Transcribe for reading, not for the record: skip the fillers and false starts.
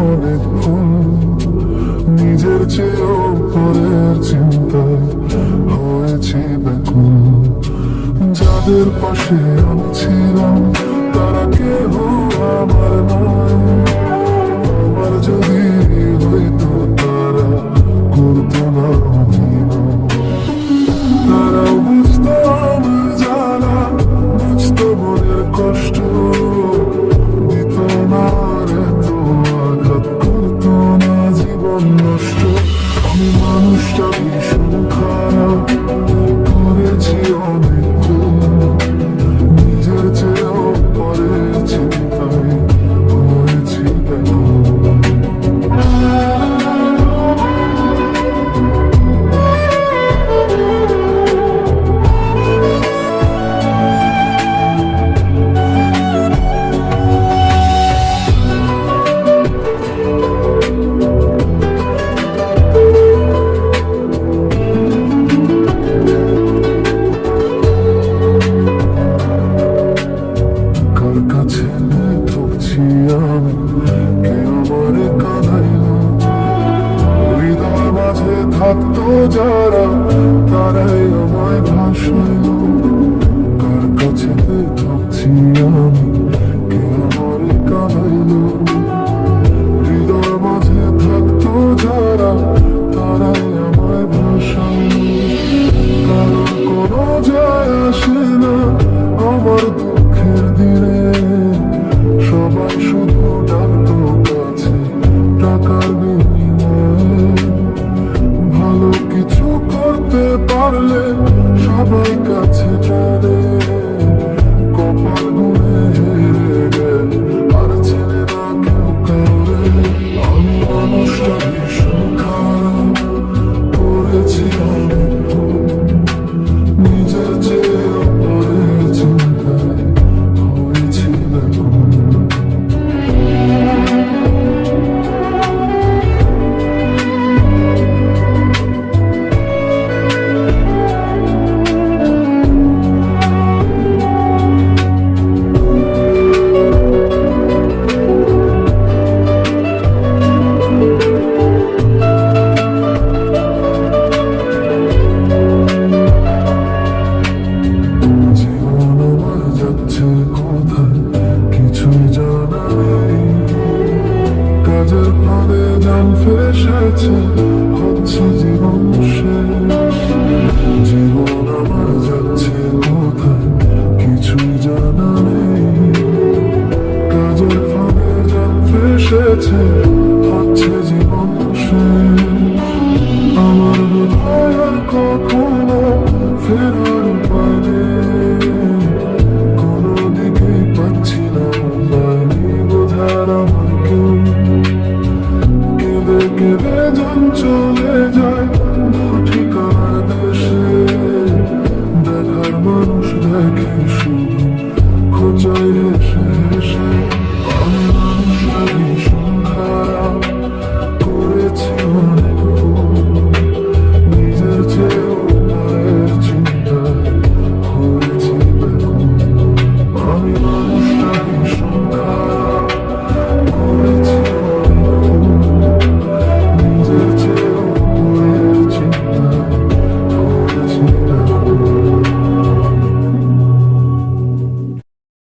অনেক ভুল, নিজের চেয়েও পরের চিন্তায় হয়েছি ব্যাকুল। যাদের পাশে আমি ছিলাম তারা কেউ আমার নয়, আমার যদি হইতো তারা করতো না অভিনয়। তারাও বুঝতো আমার জ্বালা, বুঝতো মনের কষ্ট, দিত না আর এত আঘাত, করতো না জীবন নষ্ট। আমি মানুষটা ভীষণ খারাপ, করেছি অনেক ভুল, নিজের চেয়েও পরের চিন্তায় হয়েছি ব্যাকুল। কার কাছে ঠকছি আমি, কে আমারে কাঁদাইলো, হৃদয় মাঝে থাকতো যারা তারাই আমায় ভাসাইলো। কার কাছে ঠকছি আমি, কে আমারে কাঁদাইলো, হৃদয় মাঝে থাকতো যারা তারাই আমায় ভাসাইলো। কারণ কোনো যায় আসে না আমার দুঃখের দিনে, সবাই শুধু ডাকতো কাছে টাকার বিনিময়ে। ভালো কিছু করতে পারলে সবাই কাছে টানে, কপাল গুনে হেরে গেল আর চেনে না কেউ কাউরে। আমি মানুষটা ভীষণ খারাপ, করেছি অনেক ভুল, নিজের চেয়ে পরের চিন্তায় হয়েছি ব্যাকুল। জীবন আমার যাচ্ছে কোথায় কিছুই জানা নেই, কাজের ফাঁদে জান ফেসেছে হচ্ছে জীবন শেষ। জীবন আমার যাচ্ছে কোথায় কিছুই জানা নেই, কাজের ফাঁদে জান ফেসেছে হচ্ছে জীবন শেষ। আমার বোধহয় আর কখনো ফেরার উপায় নেই, কোনো দিকেই পাচ্ছি না পাইনি বোঝার আমার কেউ। কেঁদে কেঁদে যান চলে যায়